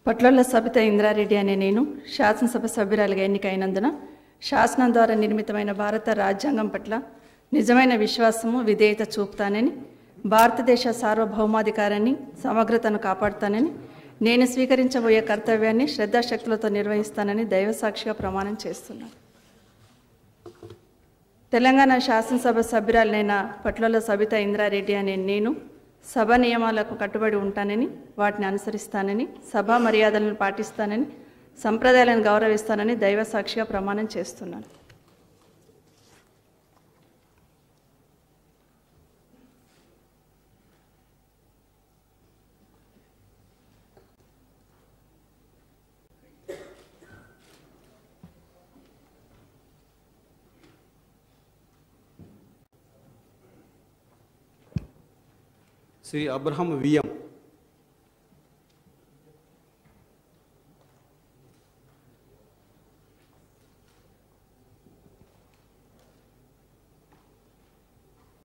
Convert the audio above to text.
పట్లొల్ల సబిత ఇంద్రారెడ్డి అనే నేను శాసనసభ సభ్యురాలిగా ఎన్నికైనందున శాసనం ద్వారా నిర్మితమైన భారత రాజ్యాంగం పట్ల నిజమైన విశ్వాసము విధేయత చూపుతానని, భారతదేశ సార్వభౌమాధికారాన్ని సమగ్రతను కాపాడుతానని, నేను స్వీకరించబోయే కర్తవ్యాన్ని శ్రద్ధాశక్తులతో నిర్వహిస్తానని దైవసాక్షిగా ప్రమాణం చేస్తున్నాను. తెలంగాణ శాసనసభ సభ్యురాలైన పట్లొల్ల సబిత ఇంద్రారెడ్డి అనే నేను సభ నియమాలకు కట్టుబడి ఉంటానని, వాటిని అనుసరిస్తానని, సభా మర్యాదలను పాటిస్తానని, సంప్రదాయాలను గౌరవిస్తానని దైవసాక్షిగా ప్రమాణం చేస్తున్నాను. శ్రీ అబ్రహం విఎం.